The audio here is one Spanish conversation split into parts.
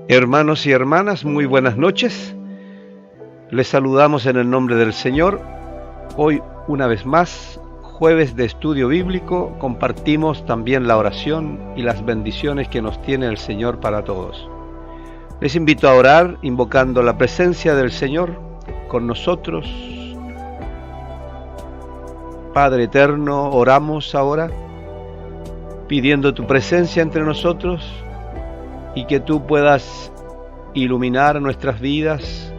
Hermanos y hermanas, muy buenas noches. Les saludamos en el nombre del Señor. Hoy, una vez más, jueves de estudio bíblico, compartimos también la oración y las bendiciones que nos tiene el Señor para todos. Les invito a orar invocando la presencia del Señor con nosotros. Padre eterno, oramos ahora pidiendo tu presencia entre nosotros y que tú puedas iluminar nuestras vidas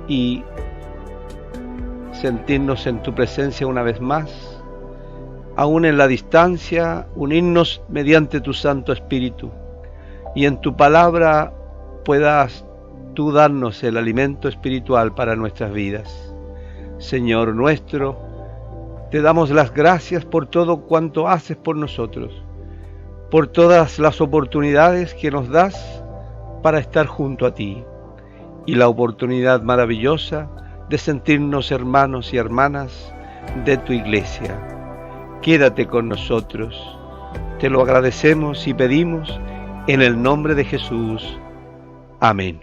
y sentirnos en tu presencia una vez más, aún en la distancia, unirnos mediante tu Santo Espíritu y en tu palabra puedas tú darnos el alimento espiritual para nuestras vidas. Señor nuestro, te damos las gracias por todo cuanto haces por nosotros, por todas las oportunidades que nos das para estar junto a ti y la oportunidad maravillosa de sentirnos hermanos y hermanas de tu iglesia. Quédate con nosotros. Te lo agradecemos y pedimos en el nombre de Jesús. Amén.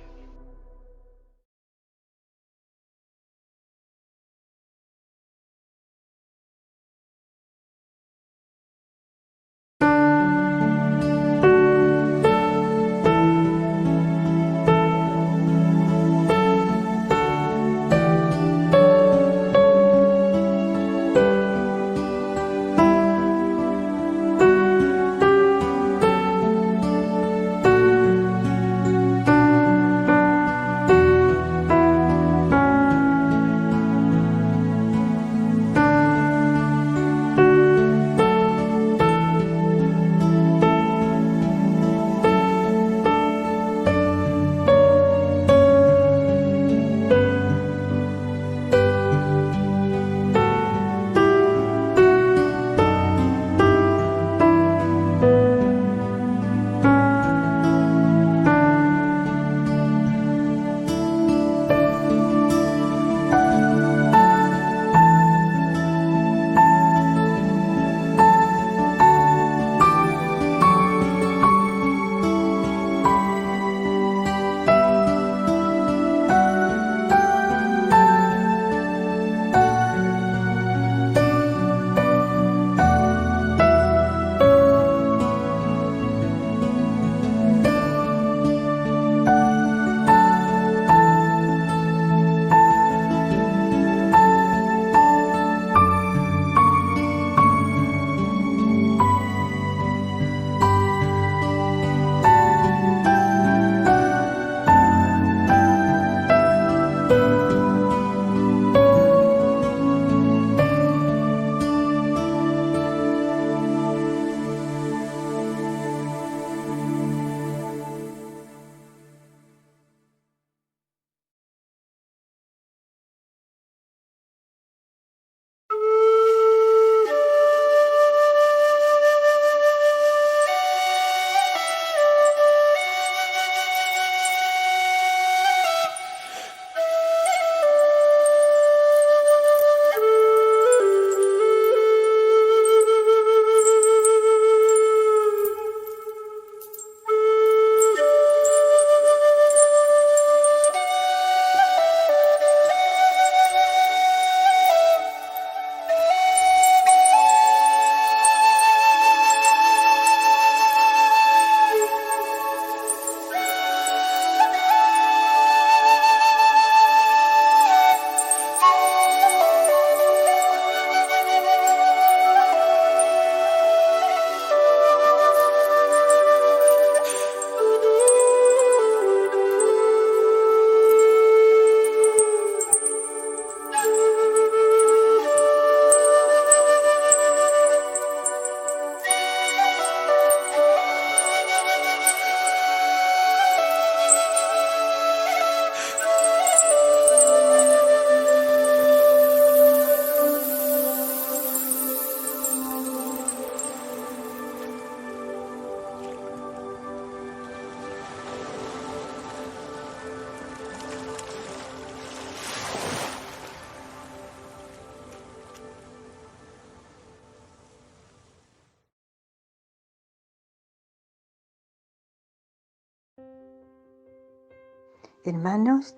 Hermanos,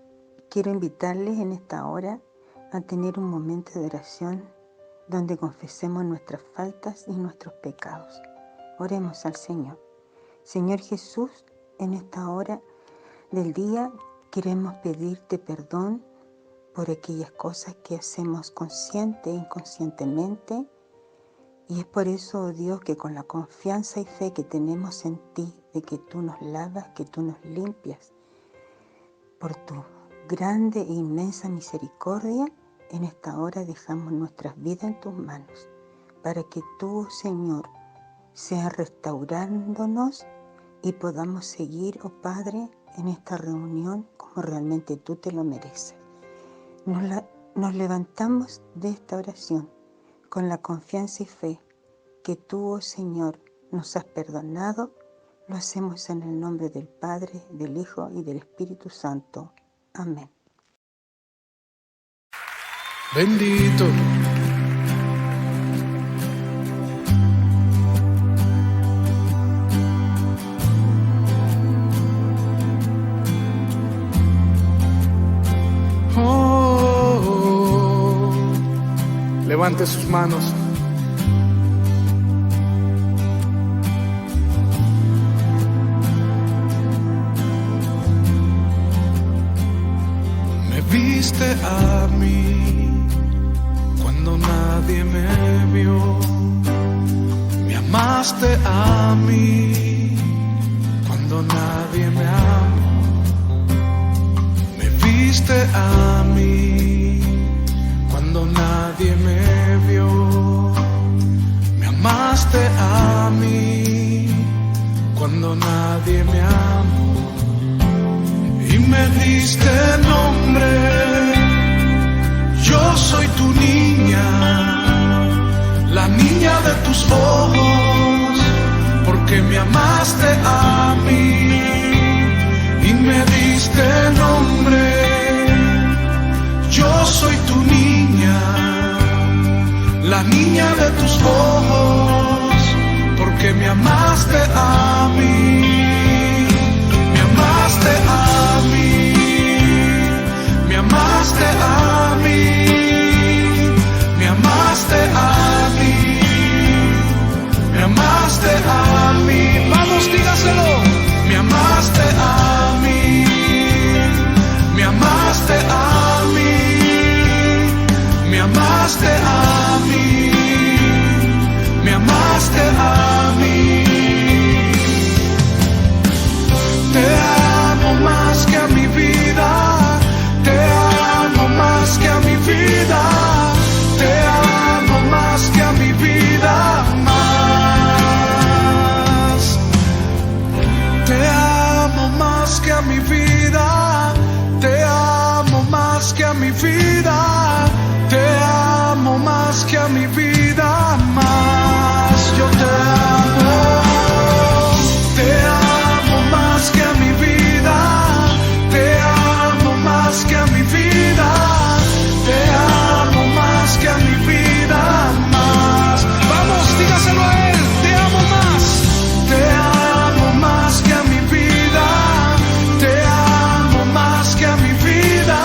quiero invitarles en esta hora a tener un momento de oración donde confesemos nuestras faltas y nuestros pecados. Oremos al Señor. Señor Jesús, en esta hora del día queremos pedirte perdón por aquellas cosas que hacemos consciente e inconscientemente. Y es por eso, oh Dios, que con la confianza y fe que tenemos en ti, de que tú nos lavas, que tú nos limpias, por tu grande e inmensa misericordia, en esta hora dejamos nuestras vidas en tus manos, para que tú, Señor, seas restaurándonos y podamos seguir, oh Padre, en esta reunión como realmente tú te lo mereces. Nos levantamos de esta oración con la confianza y fe que tú, oh Señor, nos has perdonado. Lo hacemos en el nombre del Padre, del Hijo y del Espíritu Santo. Amén. Bendito. Levante sus manos. Me viste a mí cuando nadie me vio. Me amaste a mí cuando nadie me amó. Me viste a mí cuando nadie me vio. Me amaste a mí cuando nadie me amó. Y me diste nombre, yo soy tu niña, la niña de tus ojos, porque me amaste a mí. Y me diste nombre, yo soy tu niña, la niña de tus ojos, porque me amaste a mí. Me amaste a mí, me amaste a mí, me amaste a mí, me amaste a mí. Vamos, dígaselo. Me amaste a mí, me amaste a mí, me amaste a mí, me amaste a mí. Te amo más que a mi vida, te amo más que a mi vida, te amo más que a mi vida, más. Te amo más que a mi vida, te amo más que a mi vida, te amo más que a mi vida, más. Yo te amo más que a mi vida, te amo más que a mi vida, te amo más que a mi vida, más. Vamos, dígaselo a él, te amo más que a mi vida, te amo más que a mi vida,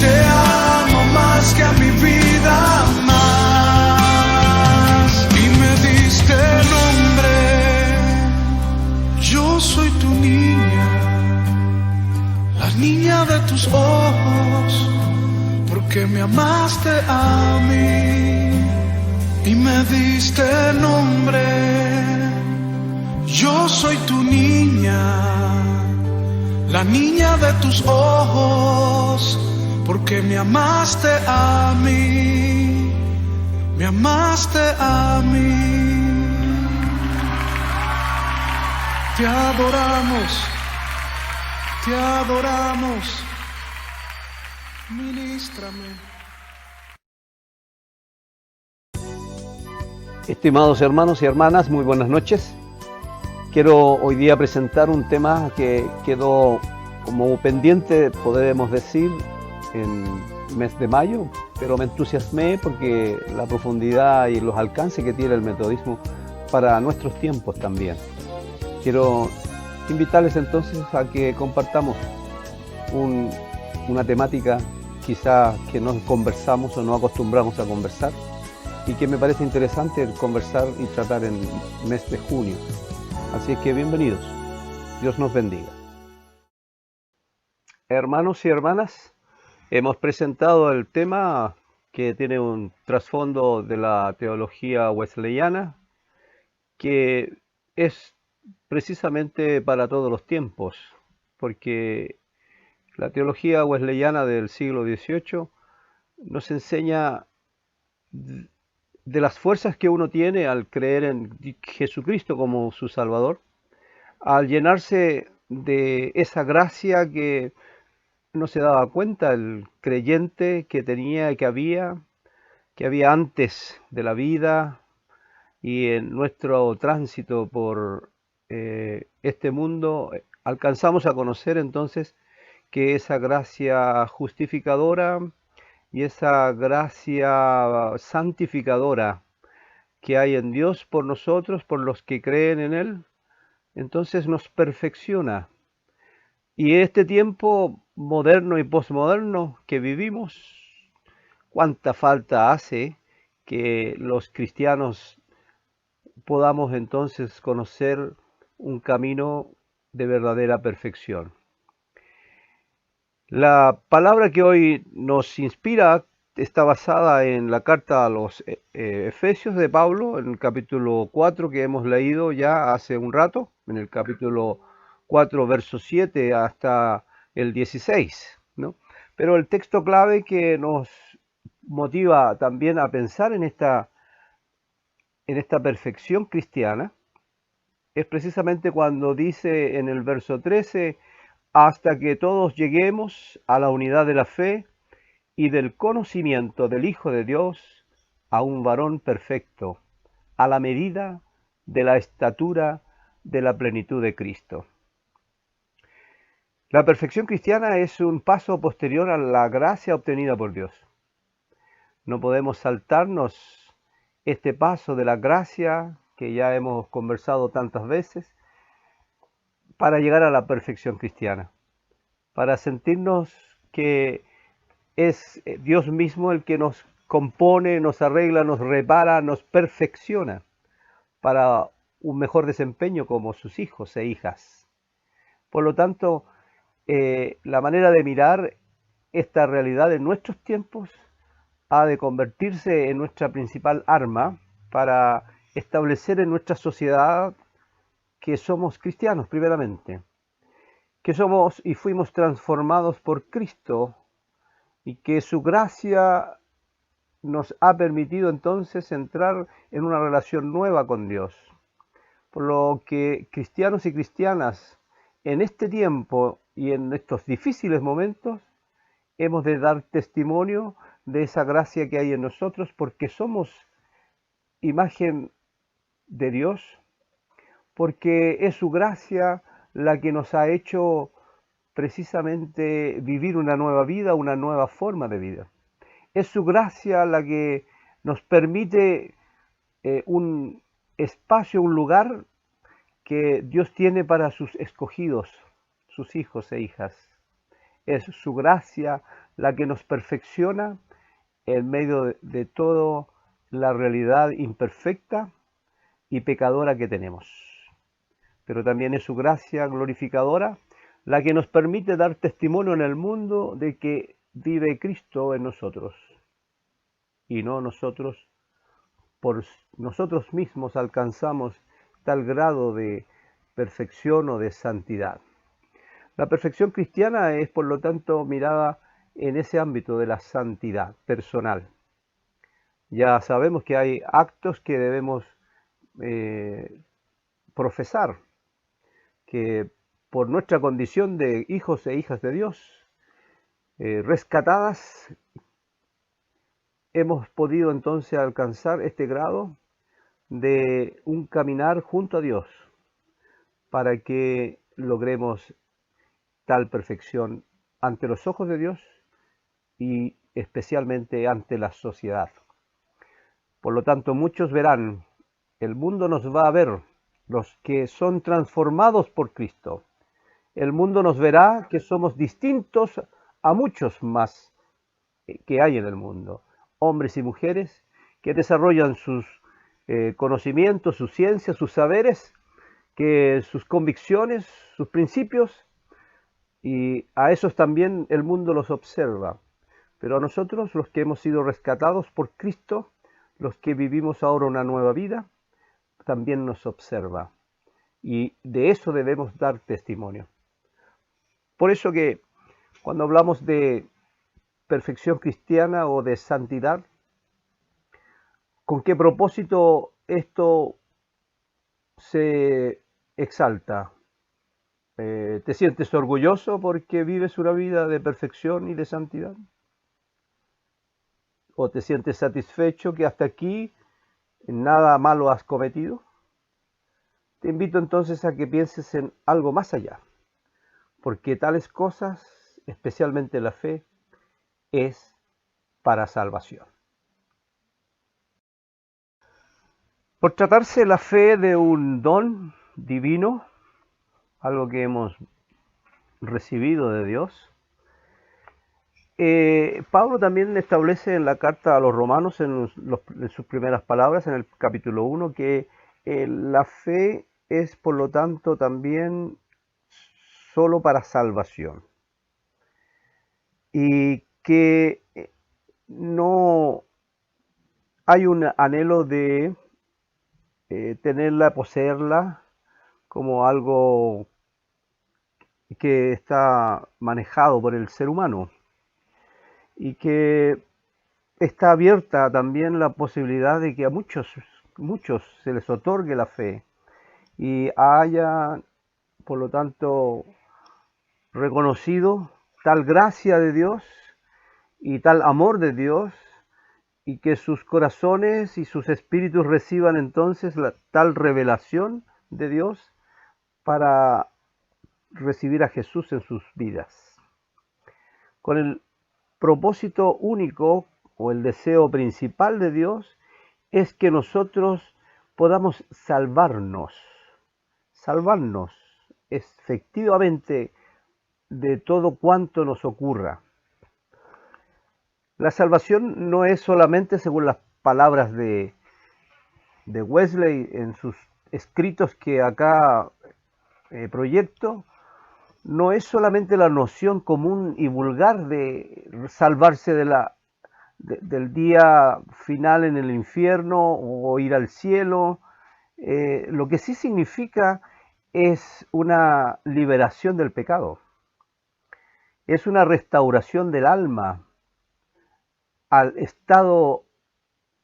te amo más que a mi vida, más. Y me diste nombre, yo soy tu niña, la niña de tus ojos, porque me amaste a mí y me diste nombre. Yo soy tu niña, la niña de tus ojos, porque me amaste a mí, me amaste a mí. Te adoramos, te adoramos, ministrame. Estimados hermanos y hermanas, muy buenas noches. Quiero hoy día presentar un tema que quedó como pendiente, podemos decir, en el mes de mayo, pero me entusiasmé porque la profundidad y los alcances que tiene el metodismo para nuestros tiempos también. Quiero invitarles entonces a que compartamos una temática quizá que no conversamos o no acostumbramos a conversar y que me parece interesante conversar y tratar en el mes de junio. Así es que bienvenidos. Dios nos bendiga. Hermanos y hermanas, hemos presentado el tema que tiene un trasfondo de la teología wesleyana, que es precisamente para todos los tiempos, porque la teología wesleyana del siglo XVIII nos enseña de las fuerzas que uno tiene al creer en Jesucristo como su Salvador, al llenarse de esa gracia que no se daba cuenta el creyente que tenía y que había antes de la vida y en nuestro tránsito por este mundo, alcanzamos a conocer entonces que esa gracia justificadora y esa gracia santificadora que hay en Dios por nosotros, por los que creen en Él, entonces nos perfecciona. Y este tiempo moderno y posmoderno que vivimos, cuánta falta hace que los cristianos podamos entonces conocer un camino de verdadera perfección. La palabra que hoy nos inspira está basada en la carta a los Efesios de Pablo, en el capítulo 4 que hemos leído ya hace un rato, en el capítulo 4, verso 7 hasta el 16, ¿no? Pero el texto clave que nos motiva también a pensar en esta perfección cristiana es precisamente cuando dice en el verso 13, hasta que todos lleguemos a la unidad de la fe y del conocimiento del Hijo de Dios, a un varón perfecto, a la medida de la estatura de la plenitud de Cristo. La perfección cristiana es un paso posterior a la gracia obtenida por Dios. No podemos saltarnos este paso de la gracia que ya hemos conversado tantas veces para llegar a la perfección cristiana, para sentirnos que es Dios mismo el que nos compone, nos arregla, nos repara, nos perfecciona para un mejor desempeño como sus hijos e hijas. Por lo tanto, la manera de mirar esta realidad en nuestros tiempos ha de convertirse en nuestra principal arma para establecer en nuestra sociedad que somos cristianos primeramente, que somos y fuimos transformados por Cristo y que su gracia nos ha permitido entonces entrar en una relación nueva con Dios. Por lo que cristianos y cristianas en este tiempo y en estos difíciles momentos hemos de dar testimonio de esa gracia que hay en nosotros porque somos imagen de Dios, porque es su gracia la que nos ha hecho precisamente vivir una nueva vida, una nueva forma de vida. Es su gracia la que nos permite un espacio, un lugar que Dios tiene para sus escogidos, sus hijos e hijas. Es su gracia la que nos perfecciona en medio de toda la realidad imperfecta y pecadora que tenemos. Pero también es su gracia glorificadora la que nos permite dar testimonio en el mundo de que vive Cristo en nosotros y no nosotros por nosotros mismos alcanzamos tal grado de perfección o de santidad. La perfección cristiana es, por lo tanto, mirada en ese ámbito de la santidad personal. Ya sabemos que hay actos que debemos profesar, que por nuestra condición de hijos e hijas de Dios, rescatadas, hemos podido entonces alcanzar este grado de un caminar junto a Dios para que logremos tal perfección ante los ojos de Dios y especialmente ante la sociedad. Por lo tanto, muchos verán, el mundo nos va a ver, los que son transformados por Cristo, el mundo nos verá que somos distintos a muchos más que hay en el mundo, hombres y mujeres que desarrollan sus conocimientos, sus ciencias, sus saberes, que sus convicciones, sus principios, y a esos también el mundo los observa. Pero a nosotros, los que hemos sido rescatados por Cristo, los que vivimos ahora una nueva vida, también nos observa. Y de eso debemos dar testimonio. Por eso que cuando hablamos de perfección cristiana o de santidad, ¿con qué propósito esto se exalta? ¿Te sientes orgulloso porque vives una vida de perfección y de santidad? ¿O te sientes satisfecho que hasta aquí nada malo has cometido? Te invito entonces a que pienses en algo más allá, porque tales cosas, especialmente la fe, es para salvación. Por tratarse la fe de un don divino, algo que hemos recibido de Dios, Pablo también establece en la carta a los romanos, en sus primeras palabras, en el capítulo 1, que la fe es por lo tanto también solo para salvación. Y que no hay un anhelo de tenerla, poseerla como algo que está manejado por el ser humano, y que está abierta también la posibilidad de que a muchos se les otorgue la fe y haya, por lo tanto, reconocido tal gracia de Dios y tal amor de Dios, y que sus corazones y sus espíritus reciban entonces tal revelación de Dios para recibir a Jesús en sus vidas, con el propósito único o el deseo principal de Dios es que nosotros podamos salvarnos efectivamente de todo cuanto nos ocurra. La salvación no es solamente, según las palabras de Wesley en sus escritos que acá proyecto, no es solamente la noción común y vulgar de salvarse del día final en el infierno o ir al cielo. Lo que sí significa es una liberación del pecado, es una restauración del alma al estado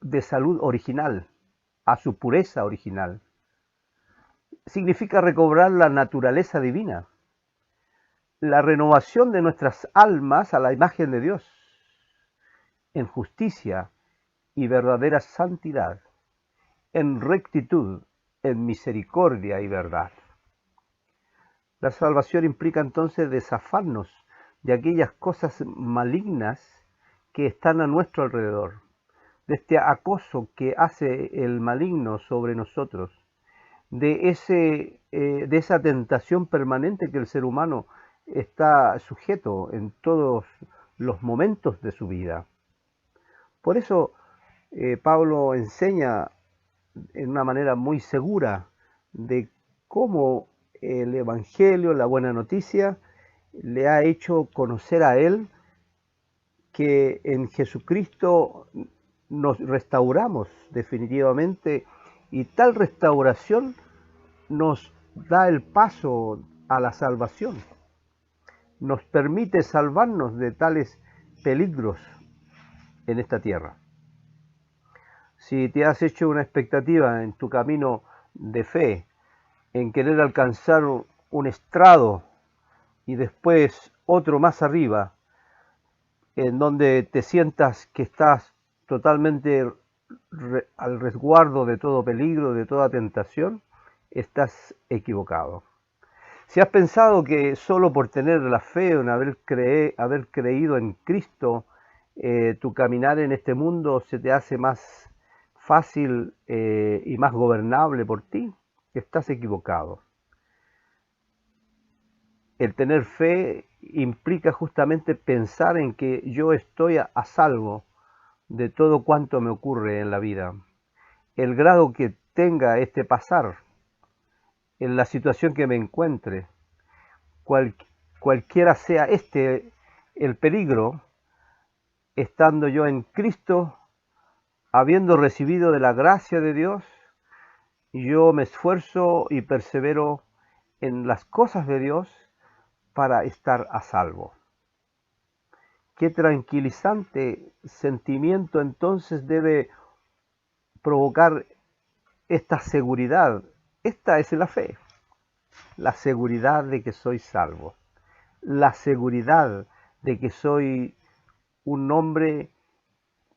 de salud original, a su pureza original. Significa recobrar la naturaleza divina, la renovación de nuestras almas a la imagen de Dios, en justicia y verdadera santidad, en rectitud, en misericordia y verdad. La salvación implica entonces desafarnos de aquellas cosas malignas que están a nuestro alrededor, de este acoso que hace el maligno sobre nosotros, de esa tentación permanente que el ser humano está sujeto en todos los momentos de su vida. Por eso Pablo enseña en una manera muy segura de cómo el Evangelio, la buena noticia, le ha hecho conocer a él que en Jesucristo nos restauramos definitivamente, y tal restauración nos da el paso a la salvación, nos permite salvarnos de tales peligros en esta tierra. Si te has hecho una expectativa en tu camino de fe, en querer alcanzar un estrado y después otro más arriba, en donde te sientas que estás totalmente al resguardo de todo peligro, de toda tentación, estás equivocado. Si has pensado que solo por tener la fe, en haber creído en Cristo, tu caminar en este mundo se te hace más fácil y más gobernable por ti, estás equivocado. el tener fe implica justamente pensar en que yo estoy a salvo de todo cuanto me ocurre en la vida. El grado que tenga este pasar, en la situación que me encuentre, cualquiera sea el peligro, estando yo en Cristo, habiendo recibido de la gracia de Dios, yo me esfuerzo y persevero en las cosas de Dios para estar a salvo. Qué tranquilizante sentimiento entonces debe provocar esta seguridad. Esta es la fe, la seguridad de que soy salvo, la seguridad de que soy un hombre,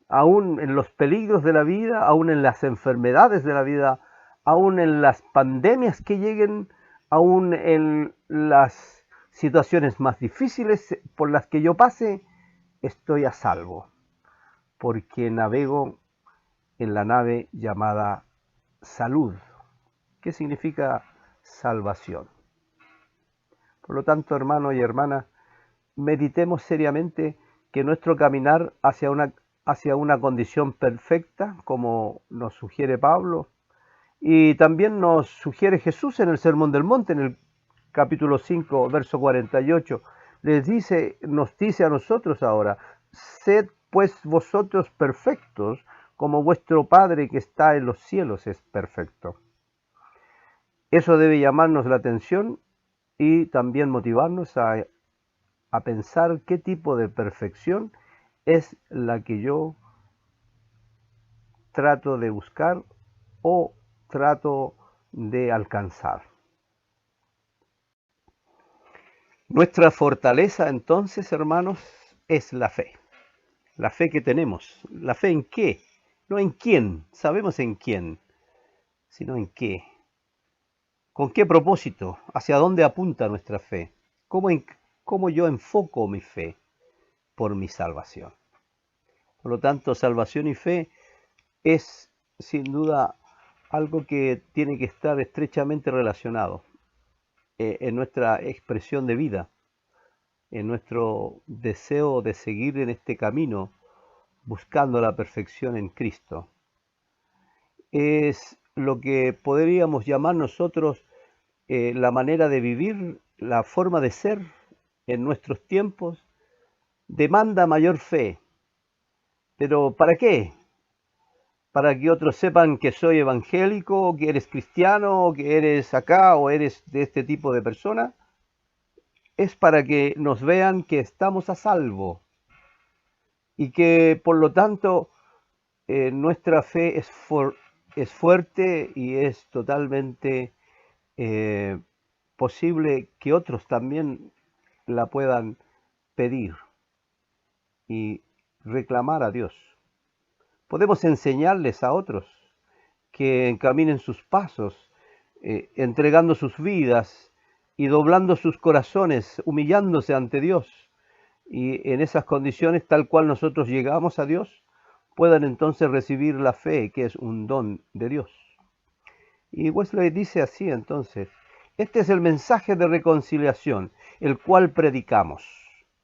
aún en los peligros de la vida, aún en las enfermedades de la vida, aún en las pandemias que lleguen, aún en las situaciones más difíciles por las que yo pase, estoy a salvo, porque navego en la nave llamada salud. ¿Qué significa salvación? Por lo tanto, hermano y hermana, meditemos seriamente que nuestro caminar hacia una condición perfecta, como nos sugiere Pablo, y también nos sugiere Jesús en el Sermón del Monte, en el capítulo 5, verso 48, nos dice a nosotros ahora: sed pues vosotros perfectos, como vuestro Padre que está en los cielos es perfecto. Eso debe llamarnos la atención y también motivarnos a pensar qué tipo de perfección es la que yo trato de buscar o trato de alcanzar. Nuestra fortaleza entonces, hermanos, es la fe. La fe que tenemos. ¿La fe en qué? No en quién, sabemos en quién, sino en qué. ¿Con qué propósito? ¿Hacia dónde apunta nuestra fe? ¿Cómo yo enfoco mi fe por mi salvación? Por lo tanto, salvación y fe es sin duda algo que tiene que estar estrechamente relacionado en nuestra expresión de vida, en nuestro deseo de seguir en este camino buscando la perfección en Cristo. Es lo que podríamos llamar nosotros la manera de vivir, la forma de ser en nuestros tiempos. Demanda mayor fe. ¿Pero para qué? ¿Para que otros sepan que soy evangélico, que eres cristiano, que eres acá o eres de este tipo de persona? Es para que nos vean que estamos a salvo y que por lo tanto nuestra fe es fuerte y es totalmente posible que otros también la puedan pedir y reclamar a Dios. Podemos enseñarles a otros que encaminen sus pasos, entregando sus vidas y doblando sus corazones, humillándose ante Dios. Y en esas condiciones, tal cual nosotros llegamos a Dios, puedan entonces recibir la fe, que es un don de Dios. Y Wesley dice así entonces: este es el mensaje de reconciliación, el cual predicamos.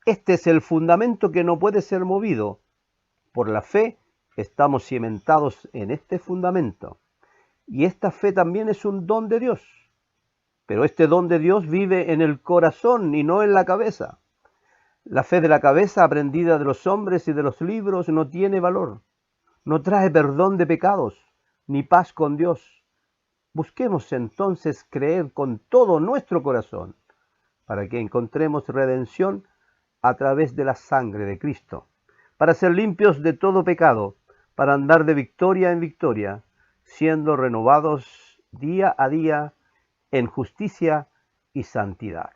Este es el fundamento que no puede ser movido. Por la fe estamos cimentados en este fundamento. Y esta fe también es un don de Dios. Pero este don de Dios vive en el corazón y no en la cabeza. La fe de la cabeza, aprendida de los hombres y de los libros, no tiene valor. No trae perdón de pecados, ni paz con Dios. Busquemos entonces creer con todo nuestro corazón, para que encontremos redención a través de la sangre de Cristo, para ser limpios de todo pecado, para andar de victoria en victoria, siendo renovados día a día en justicia y santidad.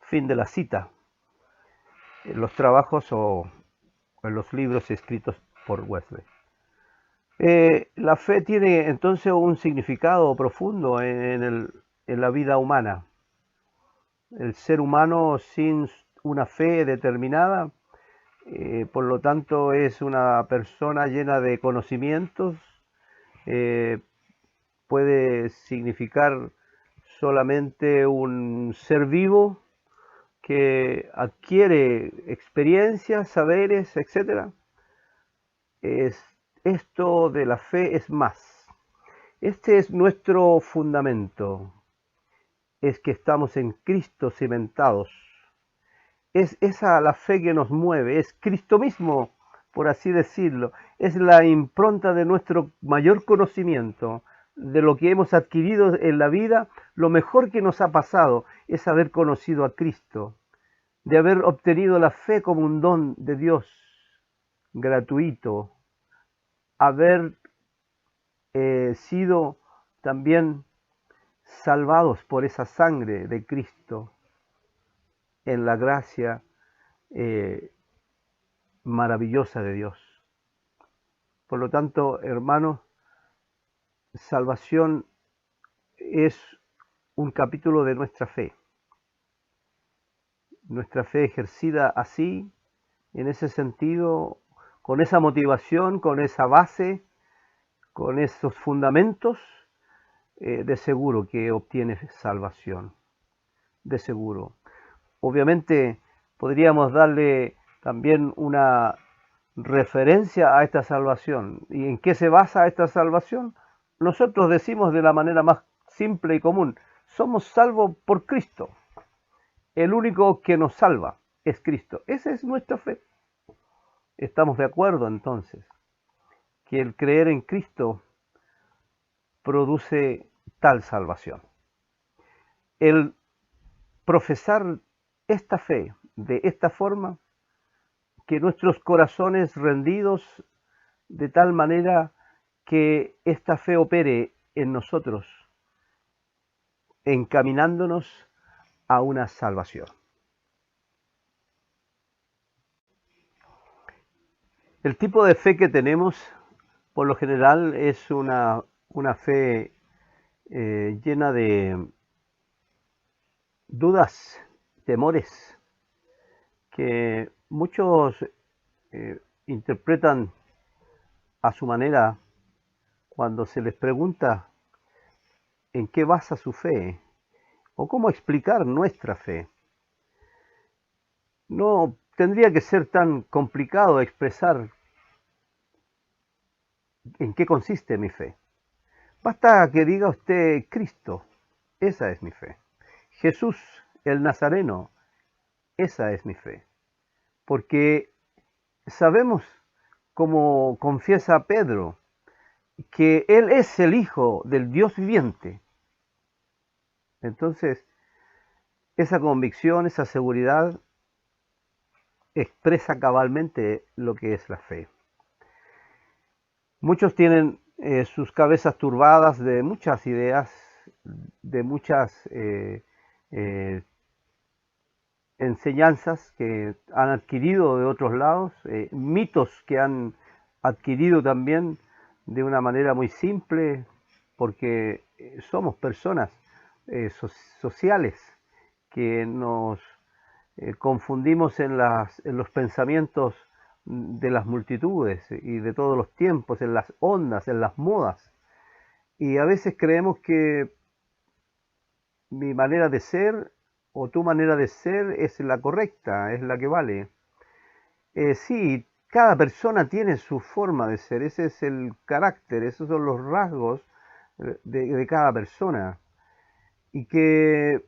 Fin de la cita. En los trabajos o en los libros escritos por Wesley. La fe tiene entonces un significado profundo en la vida humana. El ser humano sin una fe determinada, por lo tanto, es una persona llena de conocimientos, puede significar solamente un ser vivo que adquiere experiencias, saberes, etc. Esto de la fe es más. Este es nuestro fundamento, es que estamos en Cristo cimentados. Es esa la fe que nos mueve, es Cristo mismo, por así decirlo, es la impronta de nuestro mayor conocimiento, de lo que hemos adquirido en la vida. Lo mejor que nos ha pasado es haber conocido a Cristo, de haber obtenido la fe como un don de Dios gratuito, haber sido también salvados por esa sangre de Cristo en la gracia maravillosa de Dios. Por lo tanto, hermanos, salvación es un capítulo de nuestra fe ejercida así, en ese sentido, con esa motivación, con esa base, con esos fundamentos, de seguro que obtienes salvación, de seguro. Obviamente podríamos darle también una referencia a esta salvación. ¿Y en qué se basa esta salvación? Nosotros decimos de la manera más simple y común: somos salvos por Cristo. El único que nos salva es Cristo. Esa es nuestra fe. Estamos de acuerdo entonces que el creer en Cristo produce tal salvación. El profesar esta fe de esta forma, que nuestros corazones rendidos de tal manera que esta fe opere en nosotros, encaminándonos a una salvación. El tipo de fe que tenemos, por lo general, es una fe llena de dudas, temores, que muchos interpretan a su manera cuando se les pregunta en qué basa su fe o cómo explicar nuestra fe. No tendría que ser tan complicado expresar en qué consiste mi fe. Basta que diga usted Cristo, esa es mi fe. Jesús el Nazareno, esa es mi fe. Porque sabemos, como confiesa Pedro, que Él es el Hijo del Dios viviente. Entonces, esa convicción, esa seguridad, expresa cabalmente lo que es la fe. Muchos tienen sus cabezas turbadas de muchas ideas, de muchas enseñanzas que han adquirido de otros lados, mitos que han adquirido también de una manera muy simple, porque somos personas sociales que nos confundimos en los pensamientos de las multitudes y de todos los tiempos, en las ondas, en las modas. Y a veces creemos que mi manera de ser o tu manera de ser es la correcta, es la que vale. Sí, cada persona tiene su forma de ser, ese es el carácter, esos son los rasgos de cada persona. Y que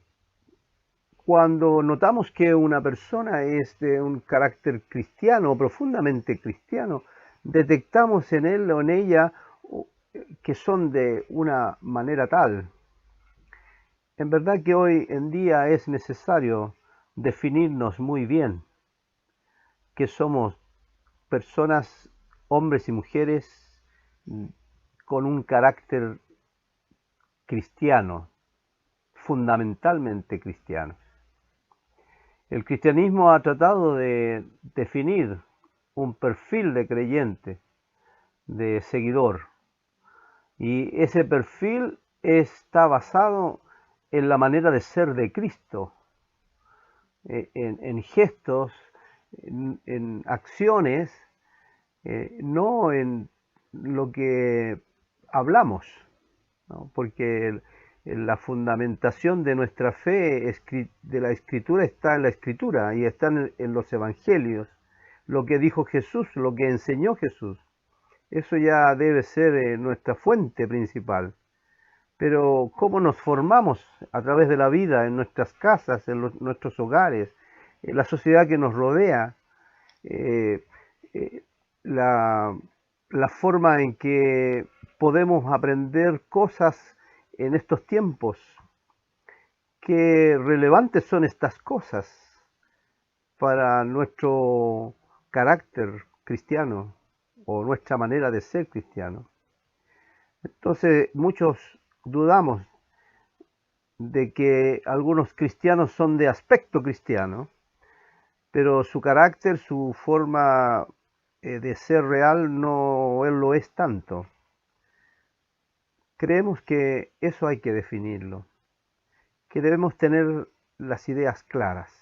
cuando notamos que una persona es de un carácter cristiano, profundamente cristiano, detectamos en él o en ella que son de una manera tal. En verdad que hoy en día es necesario definirnos muy bien, que somos personas, hombres y mujeres, con un carácter cristiano, fundamentalmente cristiano. El cristianismo ha tratado de definir un perfil de creyente, de seguidor, y ese perfil está basado en la manera de ser de Cristo, en gestos, en acciones, no en lo que hablamos, ¿no? Porque La fundamentación de nuestra fe de la Escritura está en la Escritura y está en los Evangelios. Lo que dijo Jesús, lo que enseñó Jesús. Eso ya debe ser nuestra fuente principal. Pero ¿cómo nos formamos a través de la vida, en nuestras casas, en nuestros hogares, en la sociedad que nos rodea? La forma en que podemos aprender cosas en estos tiempos. Qué relevantes son estas cosas para nuestro carácter cristiano o nuestra manera de ser cristiano. Entonces muchos dudamos de que algunos cristianos son de aspecto cristiano, pero su carácter, su forma de ser real no lo es tanto. Creemos que eso hay que definirlo, que debemos tener las ideas claras.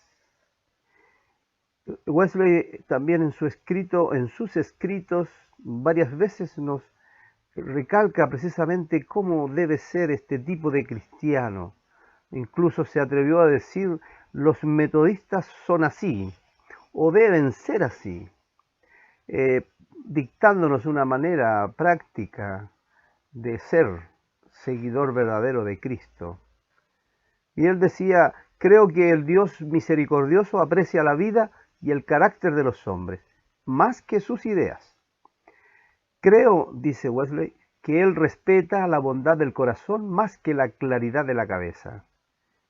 Wesley también en sus escritos varias veces nos recalca precisamente cómo debe ser este tipo de cristiano. Incluso se atrevió a decir, los metodistas son así, o deben ser así, dictándonos una manera práctica de ser seguidor verdadero de Cristo. Y él decía, creo que el Dios misericordioso aprecia la vida y el carácter de los hombres, más que sus ideas. Creo, dice Wesley, que Él respeta la bondad del corazón más que la claridad de la cabeza.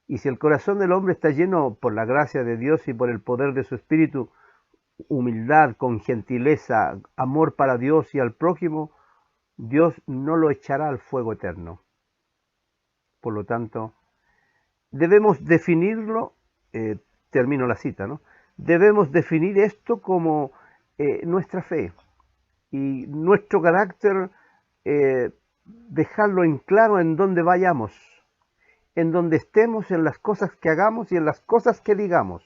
Y si el corazón del hombre está lleno por la gracia de Dios y por el poder de su espíritu, humildad, con gentileza, amor para Dios y al prójimo, Dios no lo echará al fuego eterno. Por lo tanto, debemos definirlo, termino la cita, ¿no? Debemos definir esto como nuestra fe y nuestro carácter, dejarlo en claro en donde vayamos, en donde estemos, en las cosas que hagamos y en las cosas que digamos.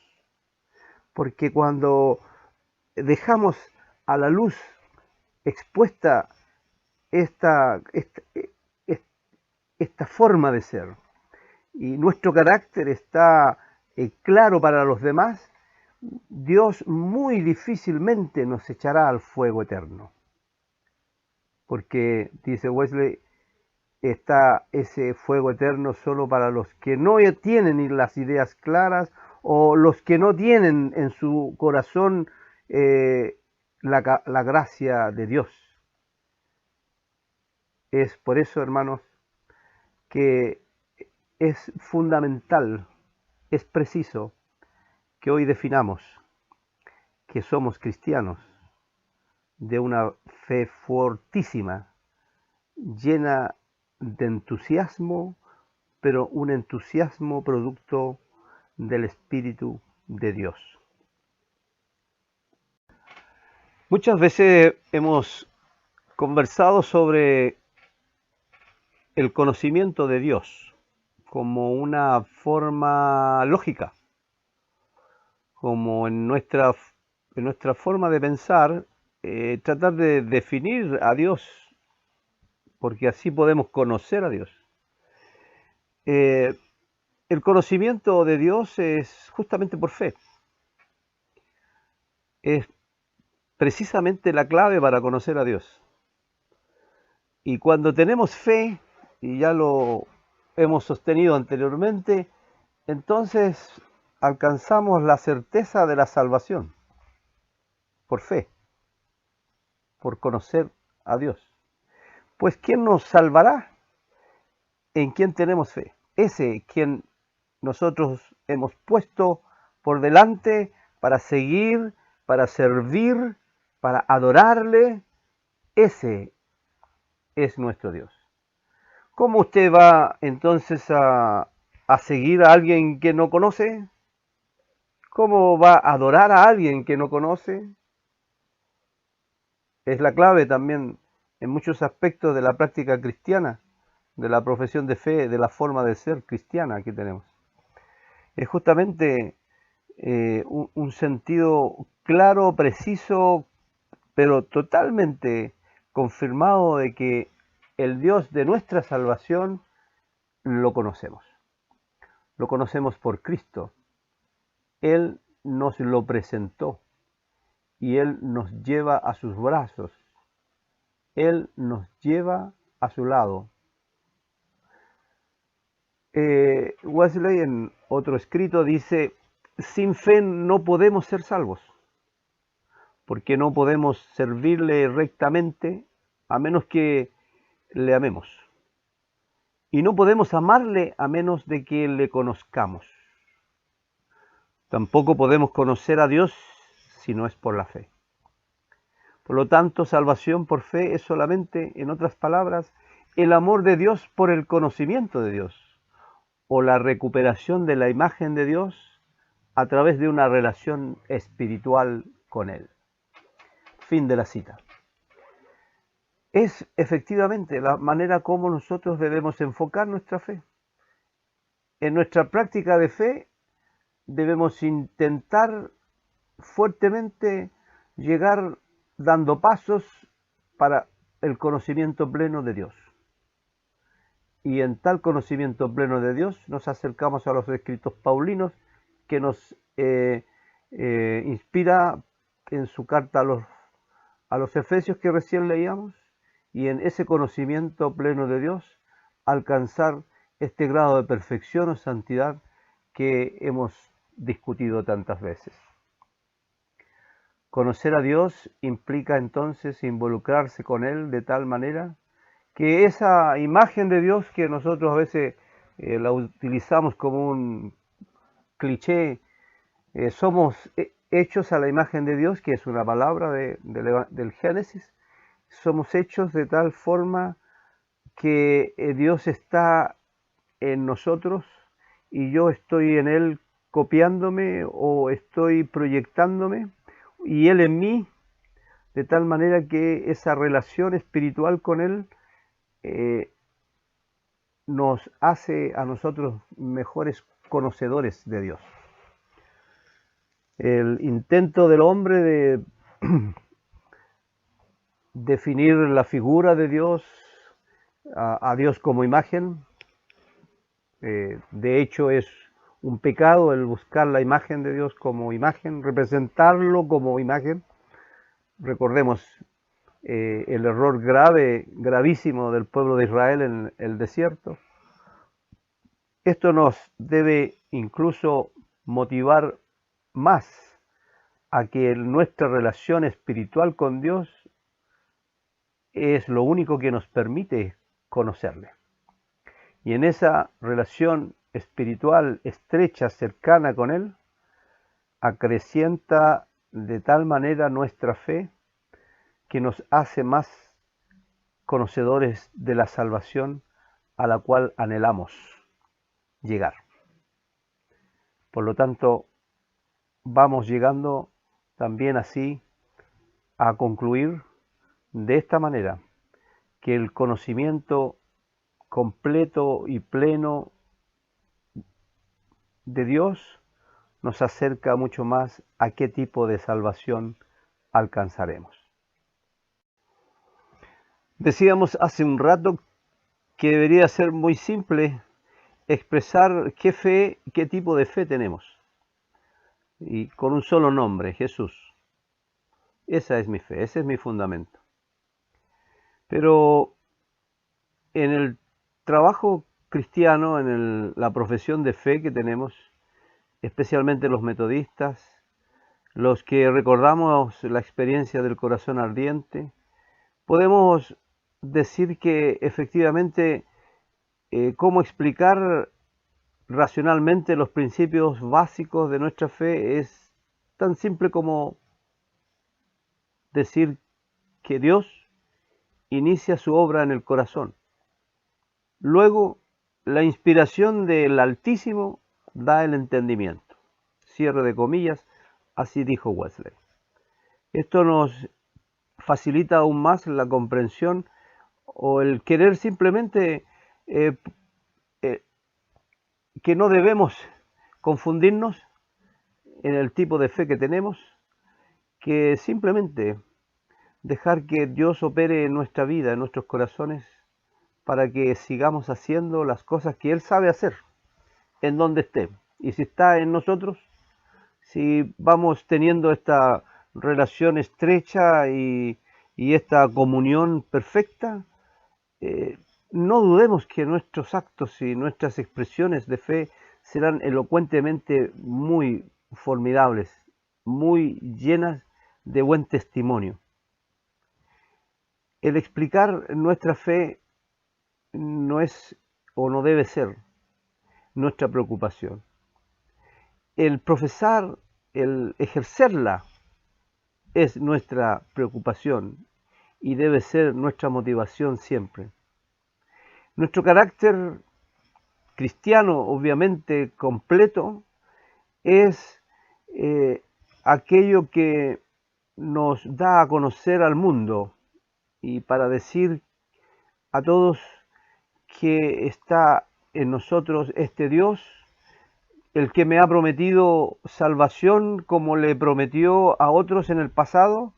Porque cuando dejamos a la luz expuesta esta forma de ser y nuestro carácter está claro para los demás, Dios muy difícilmente nos echará al fuego eterno. Porque, dice Wesley, está ese fuego eterno solo para los que no tienen las ideas claras o los que no tienen en su corazón la gracia de Dios. Es por eso, hermanos, que es fundamental, es preciso que hoy definamos que somos cristianos de una fe fortísima, llena de entusiasmo, pero un entusiasmo producto del Espíritu de Dios. Muchas veces hemos conversado sobre el conocimiento de Dios como una forma lógica, como en nuestra forma de pensar, tratar de definir a Dios, porque así podemos conocer a Dios. El conocimiento de Dios es justamente por fe. Es precisamente la clave para conocer a Dios. Y cuando tenemos fe, y ya lo hemos sostenido anteriormente, entonces alcanzamos la certeza de la salvación por fe, por conocer a Dios. Pues ¿quién nos salvará? En quien tenemos fe. Ese quien nosotros hemos puesto por delante para seguir, para servir, para adorarle, ese es nuestro Dios. ¿Cómo usted va entonces a seguir a alguien que no conoce? ¿Cómo va a adorar a alguien que no conoce? Es la clave también en muchos aspectos de la práctica cristiana, de la profesión de fe, de la forma de ser cristiana que tenemos. Es justamente un sentido claro, preciso, pero totalmente confirmado de que el Dios de nuestra salvación lo conocemos. Lo conocemos por Cristo. Él nos lo presentó y Él nos lleva a sus brazos. Él nos lleva a su lado. Wesley en otro escrito dice, sin fe no podemos ser salvos, porque no podemos servirle rectamente a menos que le amemos. Y no podemos amarle a menos de que le conozcamos. Tampoco podemos conocer a Dios si no es por la fe. Por lo tanto, salvación por fe es solamente, en otras palabras, el amor de Dios por el conocimiento de Dios, o la recuperación de la imagen de Dios a través de una relación espiritual con Él. Fin de la cita. Es efectivamente la manera como nosotros debemos enfocar nuestra fe. En nuestra práctica de fe debemos intentar fuertemente llegar dando pasos para el conocimiento pleno de Dios. Y en tal conocimiento pleno de Dios nos acercamos a los escritos paulinos que nos inspira en su carta a los Efesios que recién leíamos, y en ese conocimiento pleno de Dios alcanzar este grado de perfección o santidad que hemos discutido tantas veces. Conocer a Dios implica entonces involucrarse con Él de tal manera que esa imagen de Dios que nosotros a veces la utilizamos como un cliché, somos hechos a la imagen de Dios, que es una palabra del Génesis, somos hechos de tal forma que Dios está en nosotros y yo estoy en Él copiándome o estoy proyectándome y Él en mí, de tal manera que esa relación espiritual con Él nos hace a nosotros mejores conocedores de Dios. El intento del hombre de definir la figura de Dios, a Dios como imagen, de hecho es un pecado el buscar la imagen de Dios como imagen, representarlo como imagen. Recordemos el error gravísimo del pueblo de Israel en el desierto. Esto nos debe incluso motivar más a que nuestra relación espiritual con Dios es lo único que nos permite conocerle. Y en esa relación espiritual estrecha, cercana con Él, acrecienta de tal manera nuestra fe que nos hace más conocedores de la salvación a la cual anhelamos llegar. Por lo tanto, vamos llegando también así a concluir de esta manera que el conocimiento completo y pleno de Dios nos acerca mucho más a qué tipo de salvación alcanzaremos. Decíamos hace un rato que debería ser muy simple expresar qué tipo de fe tenemos. Y con un solo nombre, Jesús. Esa es mi fe, ese es mi fundamento. Pero en el trabajo cristiano, en la profesión de fe que tenemos, especialmente los metodistas, los que recordamos la experiencia del corazón ardiente, podemos decir que efectivamente cómo explicar racionalmente los principios básicos de nuestra fe es tan simple como decir que Dios inicia su obra en el corazón. Luego, la inspiración del Altísimo da el entendimiento. Cierre de comillas, así dijo Wesley. Esto nos facilita aún más la comprensión o el querer simplemente que no debemos confundirnos en el tipo de fe que tenemos, que simplemente dejar que Dios opere en nuestra vida, en nuestros corazones, para que sigamos haciendo las cosas que Él sabe hacer, en donde esté. Y si está en nosotros, si vamos teniendo esta relación estrecha y esta comunión perfecta, no dudemos que nuestros actos y nuestras expresiones de fe serán elocuentemente muy formidables, muy llenas de buen testimonio. El explicar nuestra fe no es o no debe ser nuestra preocupación. El profesar, el ejercerla es nuestra preocupación y debe ser nuestra motivación siempre. Nuestro carácter cristiano, obviamente completo, es aquello que nos da a conocer al mundo y para decir a todos que está en nosotros este Dios, el que me ha prometido salvación como le prometió a otros en el pasado,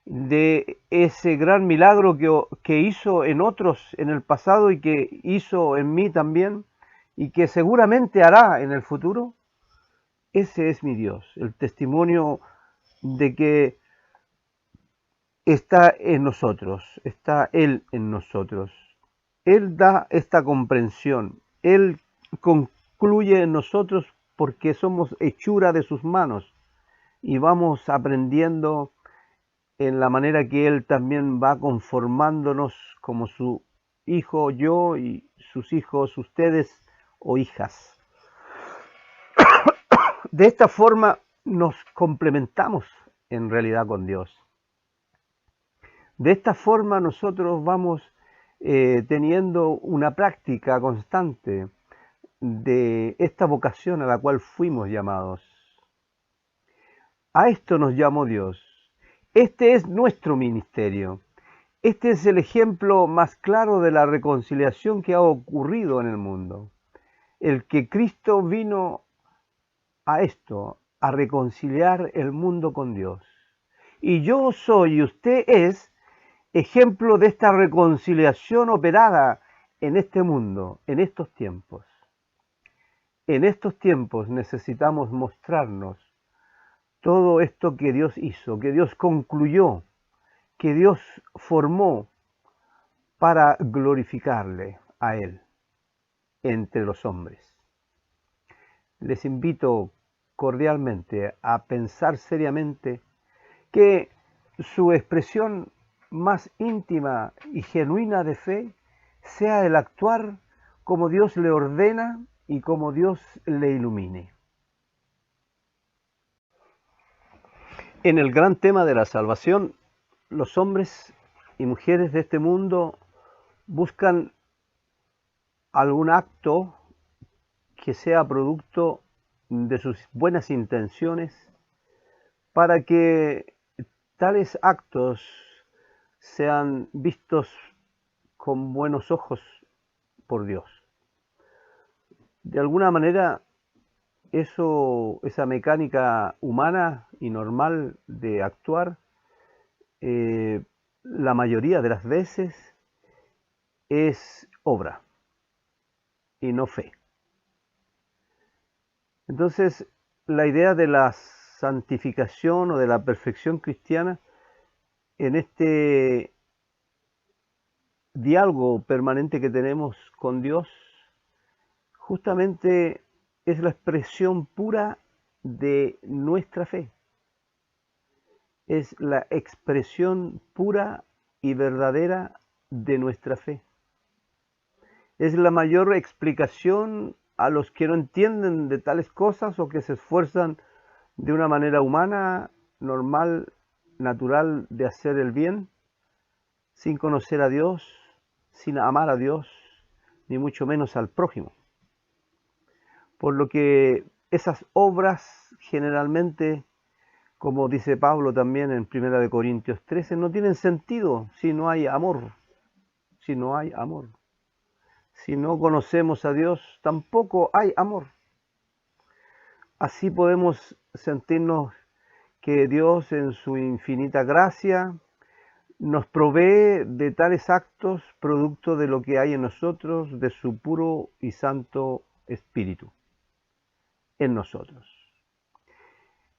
de ese gran milagro que hizo en otros en el pasado y que hizo en mí también y que seguramente hará en el futuro. Ese es mi Dios, el testimonio de que está en nosotros, está Él en nosotros. Él da esta comprensión, Él concluye en nosotros porque somos hechura de sus manos y vamos aprendiendo en la manera que Él también va conformándonos como su hijo yo y sus hijos ustedes o hijas. De esta forma nos complementamos en realidad con Dios. De esta forma nosotros vamos teniendo una práctica constante de esta vocación a la cual fuimos llamados. A esto nos llamó Dios. Este es nuestro ministerio. Este es el ejemplo más claro de la reconciliación que ha ocurrido en el mundo. El que Cristo vino a esto, a reconciliar el mundo con Dios. Y yo soy y usted es ejemplo de esta reconciliación operada en este mundo, en estos tiempos. En estos tiempos necesitamos mostrarnos todo esto que Dios hizo, que Dios concluyó, que Dios formó para glorificarle a Él entre los hombres. Les invito cordialmente a pensar seriamente que su expresión más íntima y genuina de fe sea el actuar como Dios le ordena y como Dios le ilumine. En el gran tema de la salvación, los hombres y mujeres de este mundo buscan algún acto que sea producto de sus buenas intenciones para que tales actos sean vistos con buenos ojos por Dios. De alguna manera, esa mecánica humana y normal de actuar, la mayoría de las veces es obra y no fe. Entonces, la idea de la santificación o de la perfección cristiana en este diálogo permanente que tenemos con Dios, justamente es la expresión pura de nuestra fe. Es la expresión pura y verdadera de nuestra fe. Es la mayor explicación a los que no entienden de tales cosas o que se esfuerzan de una manera humana, normal, natural de hacer el bien, sin conocer a Dios, sin amar a Dios, ni mucho menos al prójimo. Por lo que esas obras generalmente, como dice Pablo también en 1 Corintios 13, no tienen sentido si no hay amor. Si no hay amor. Si no conocemos a Dios, tampoco hay amor. Así podemos sentirnos que Dios en su infinita gracia nos provee de tales actos producto de lo que hay en nosotros, de su puro y santo Espíritu en nosotros.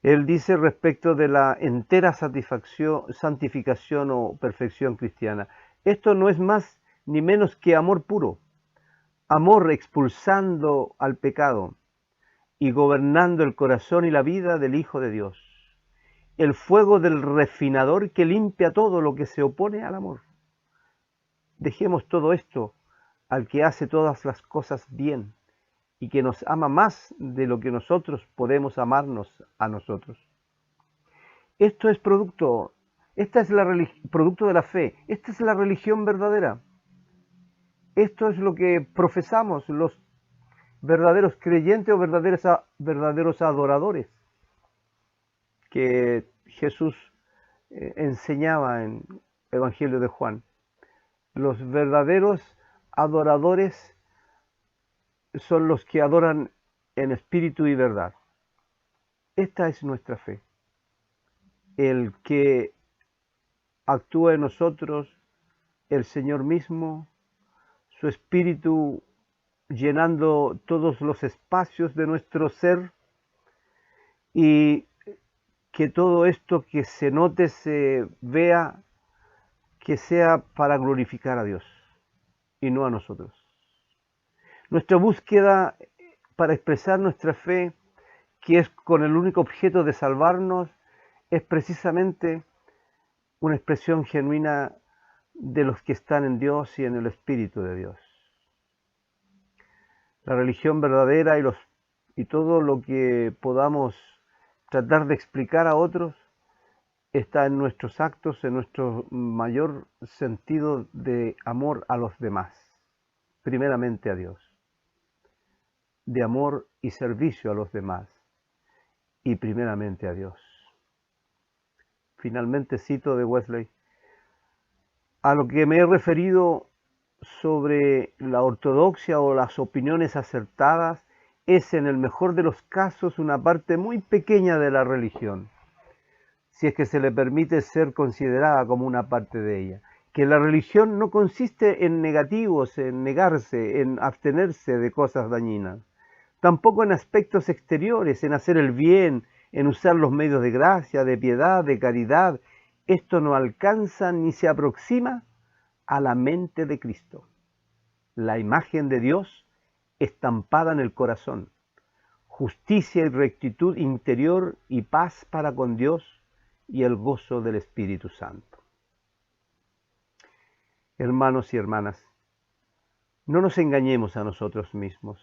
Él dice respecto de la entera santificación o perfección cristiana, esto no es más ni menos que amor puro, amor expulsando al pecado y gobernando el corazón y la vida del Hijo de Dios. El fuego del refinador que limpia todo lo que se opone al amor. Dejemos todo esto al que hace todas las cosas bien y que nos ama más de lo que nosotros podemos amarnos a nosotros. Esto es producto de la fe. Esta es la religión verdadera. Esto es lo que profesamos los verdaderos creyentes o verdaderos adoradores que Jesús enseñaba en el Evangelio de Juan. Los verdaderos adoradores son los que adoran en espíritu y verdad. Esta es nuestra fe. El que actúa en nosotros, el Señor mismo, su espíritu llenando todos los espacios de nuestro ser, y que todo esto que se note, se vea, que sea para glorificar a Dios y no a nosotros. Nuestra búsqueda para expresar nuestra fe, que es con el único objeto de salvarnos, es precisamente una expresión genuina de los que están en Dios y en el Espíritu de Dios. La religión verdadera y todo lo que podamos tratar de explicar a otros está en nuestros actos, en nuestro mayor sentido de amor a los demás, primeramente a Dios, de amor y servicio a los demás y primeramente a Dios. Finalmente cito de Wesley, a lo que me he referido sobre la ortodoxia o las opiniones acertadas es en el mejor de los casos una parte muy pequeña de la religión, si es que se le permite ser considerada como una parte de ella. Que la religión no consiste en negativos, en negarse, en abstenerse de cosas dañinas, tampoco en aspectos exteriores, en hacer el bien, en usar los medios de gracia, de piedad, de caridad. Esto no alcanza ni se aproxima a la mente de Cristo, la imagen de Dios estampada en el corazón, justicia y rectitud interior y paz para con Dios y el gozo del Espíritu Santo. Hermanos y hermanas, no nos engañemos a nosotros mismos.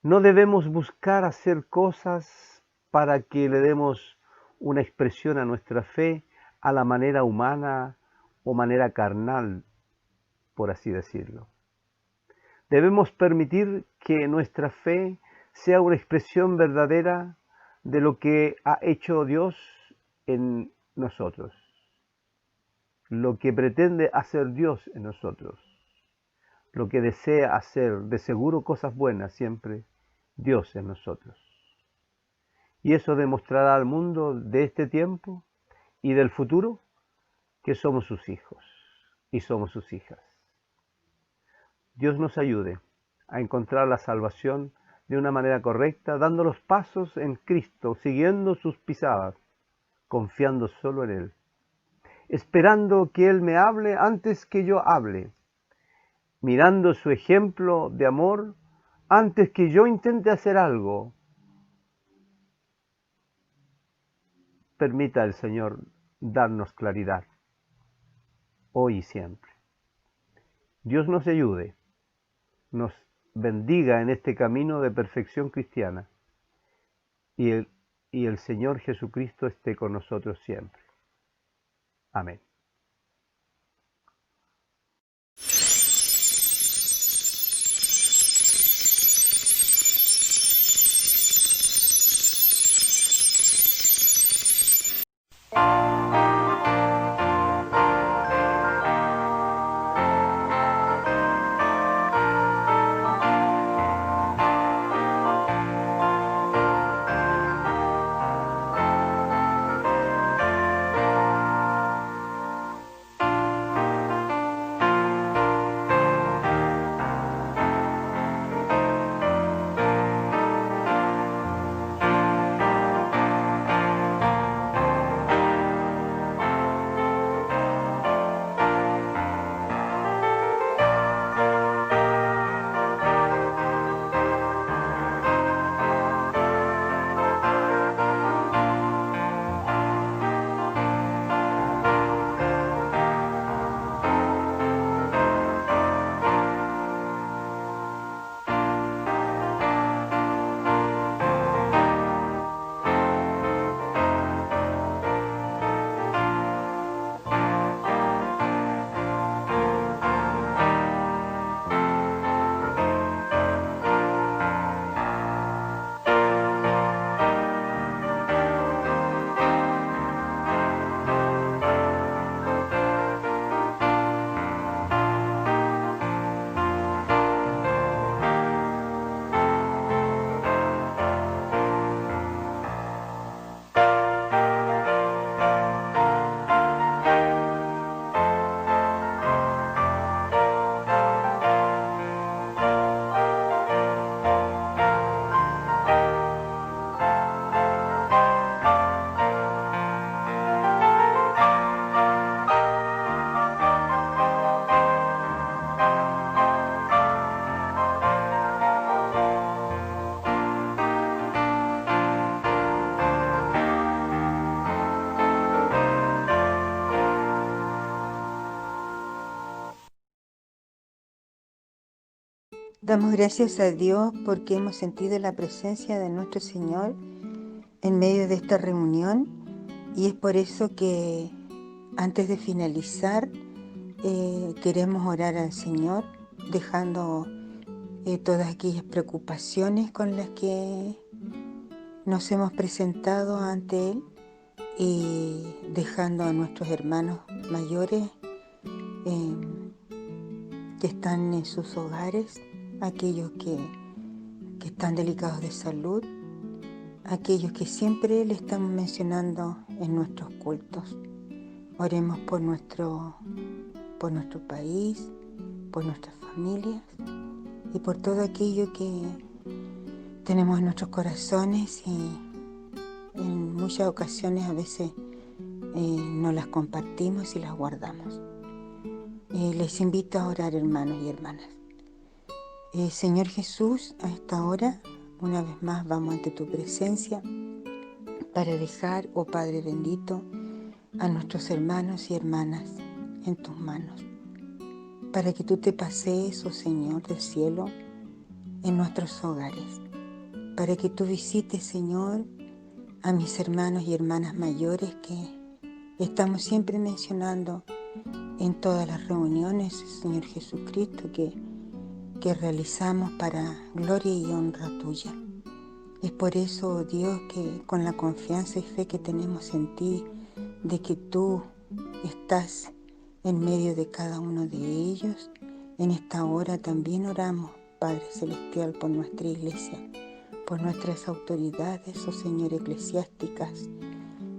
No debemos buscar hacer cosas para que le demos una expresión a nuestra fe a la manera humana o manera carnal, por así decirlo. Debemos permitir que nuestra fe sea una expresión verdadera de lo que ha hecho Dios en nosotros, lo que pretende hacer Dios en nosotros, lo que desea hacer, de seguro cosas buenas siempre, Dios en nosotros. Y eso demostrará al mundo de este tiempo y del futuro que somos sus hijos y somos sus hijas. Dios nos ayude a encontrar la salvación de una manera correcta, dando los pasos en Cristo, siguiendo sus pisadas, confiando solo en Él, esperando que Él me hable antes que yo hable, mirando su ejemplo de amor antes que yo intente hacer algo. Permita el Señor darnos claridad, hoy y siempre. Dios nos ayude, nos bendiga en este camino de perfección cristiana y el Señor Jesucristo esté con nosotros siempre. Amén. Damos gracias a Dios porque hemos sentido la presencia de nuestro Señor en medio de esta reunión, y es por eso que antes de finalizar queremos orar al Señor, dejando todas aquellas preocupaciones con las que nos hemos presentado ante Él, y dejando a nuestros hermanos mayores que están en sus hogares, aquellos que están delicados de salud, aquellos que siempre le estamos mencionando en nuestros cultos. Oremos por nuestro país, por nuestras familias y por todo aquello que tenemos en nuestros corazones, y en muchas ocasiones a veces no las compartimos y las guardamos. Les invito a orar, hermanos y hermanas. Señor Jesús, a esta hora, una vez más vamos ante tu presencia para dejar, oh Padre bendito, a nuestros hermanos y hermanas en tus manos, para que tú te pasees, oh Señor del cielo, en nuestros hogares, para que tú visites, Señor, a mis hermanos y hermanas mayores que estamos siempre mencionando en todas las reuniones, Señor Jesucristo, que realizamos para gloria y honra tuya. Es por eso, oh Dios, que con la confianza y fe que tenemos en ti, de que tú estás en medio de cada uno de ellos, en esta hora también oramos, Padre Celestial, por nuestra iglesia, por nuestras autoridades, oh Señor, eclesiásticas,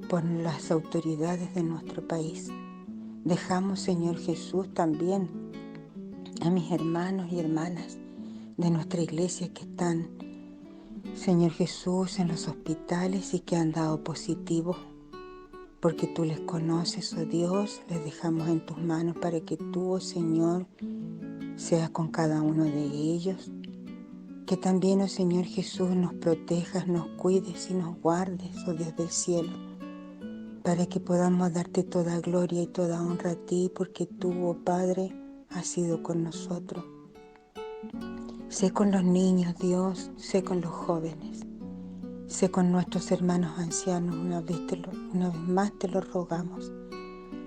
por las autoridades de nuestro país. Dejamos, Señor Jesús, también a mis hermanos y hermanas de nuestra iglesia que están, Señor Jesús, en los hospitales y que han dado positivo, porque tú les conoces, oh Dios. Les dejamos en tus manos para que tú, oh Señor, seas con cada uno de ellos. Que también, oh Señor Jesús, nos protejas, nos cuides y nos guardes, oh Dios del cielo, para que podamos darte toda gloria y toda honra a ti, porque tú, oh Padre, has sido con nosotros. Sé con los niños, Dios, sé con los jóvenes, sé con nuestros hermanos ancianos, una vez más te lo rogamos.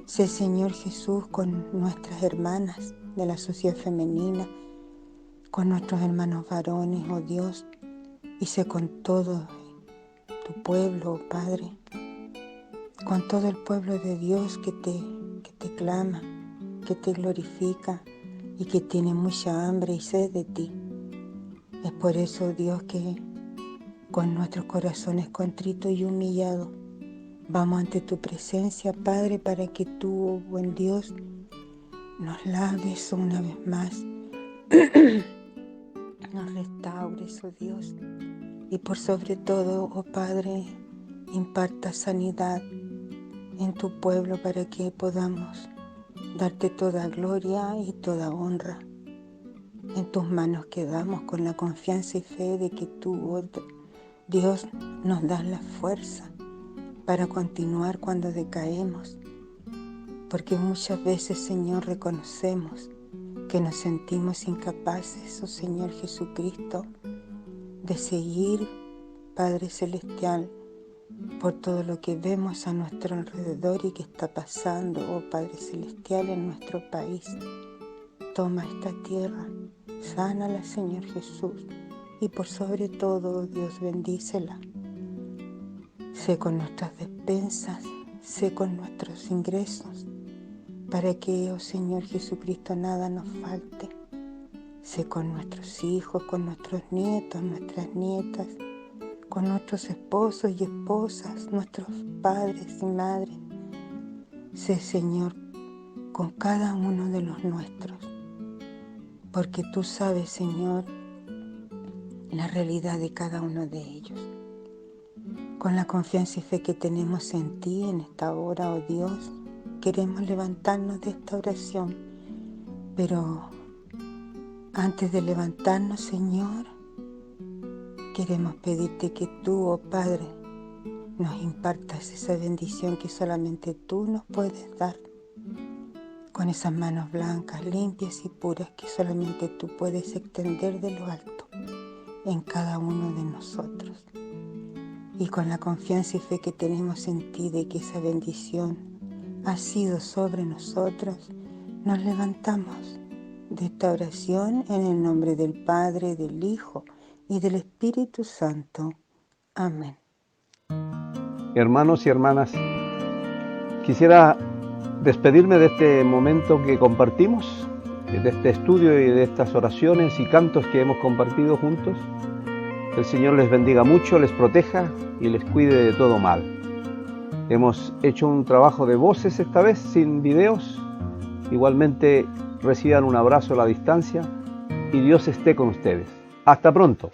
Sé, Señor Jesús, con nuestras hermanas de la sociedad femenina, con nuestros hermanos varones, oh Dios, y sé con todo tu pueblo, oh Padre, con todo el pueblo de Dios que te clama, que te glorifica y que tiene mucha hambre y sed de ti. Es por eso, Dios, que con nuestros corazones contritos y humillados vamos ante tu presencia, Padre, para que tú, oh buen Dios, nos laves una vez más, nos restaures, oh Dios, y por sobre todo, oh Padre, imparta sanidad en tu pueblo para que podamos darte toda gloria y toda honra. En tus manos quedamos con la confianza y fe de que tú, oh Dios, nos das la fuerza para continuar cuando decaemos, porque muchas veces, Señor, reconocemos que nos sentimos incapaces, oh Señor Jesucristo, de seguir, Padre Celestial, por todo lo que vemos a nuestro alrededor y que está pasando, oh Padre Celestial, en nuestro país. Toma esta tierra, sánala, Señor Jesús, y por sobre todo, oh Dios, bendícela. Sé con nuestras despensas, sé con nuestros ingresos, para que, oh Señor Jesucristo, nada nos falte. Sé con nuestros hijos, con nuestros nietos, nuestras nietas, con nuestros esposos y esposas, nuestros padres y madres. Sé, Señor, con cada uno de los nuestros, porque tú sabes, Señor, la realidad de cada uno de ellos. Con la confianza y fe que tenemos en ti en esta hora, oh Dios, queremos levantarnos de esta oración, pero antes de levantarnos, Señor, queremos pedirte que tú, oh Padre, nos impartas esa bendición que solamente tú nos puedes dar. con esas manos blancas, limpias y puras que solamente tú puedes extender de lo alto en cada uno de nosotros. Y con la confianza y fe que tenemos en ti de que esa bendición ha sido sobre nosotros, nos levantamos de esta oración en el nombre del Padre, del Hijo y del Espíritu Santo. Amén. Hermanos y hermanas, quisiera despedirme de este momento que compartimos, de este estudio y de estas oraciones y cantos que hemos compartido juntos. Que el Señor les bendiga mucho, les proteja y les cuide de todo mal. Hemos hecho un trabajo de voces esta vez, sin videos. Igualmente reciban un abrazo a la distancia y Dios esté con ustedes. Hasta pronto.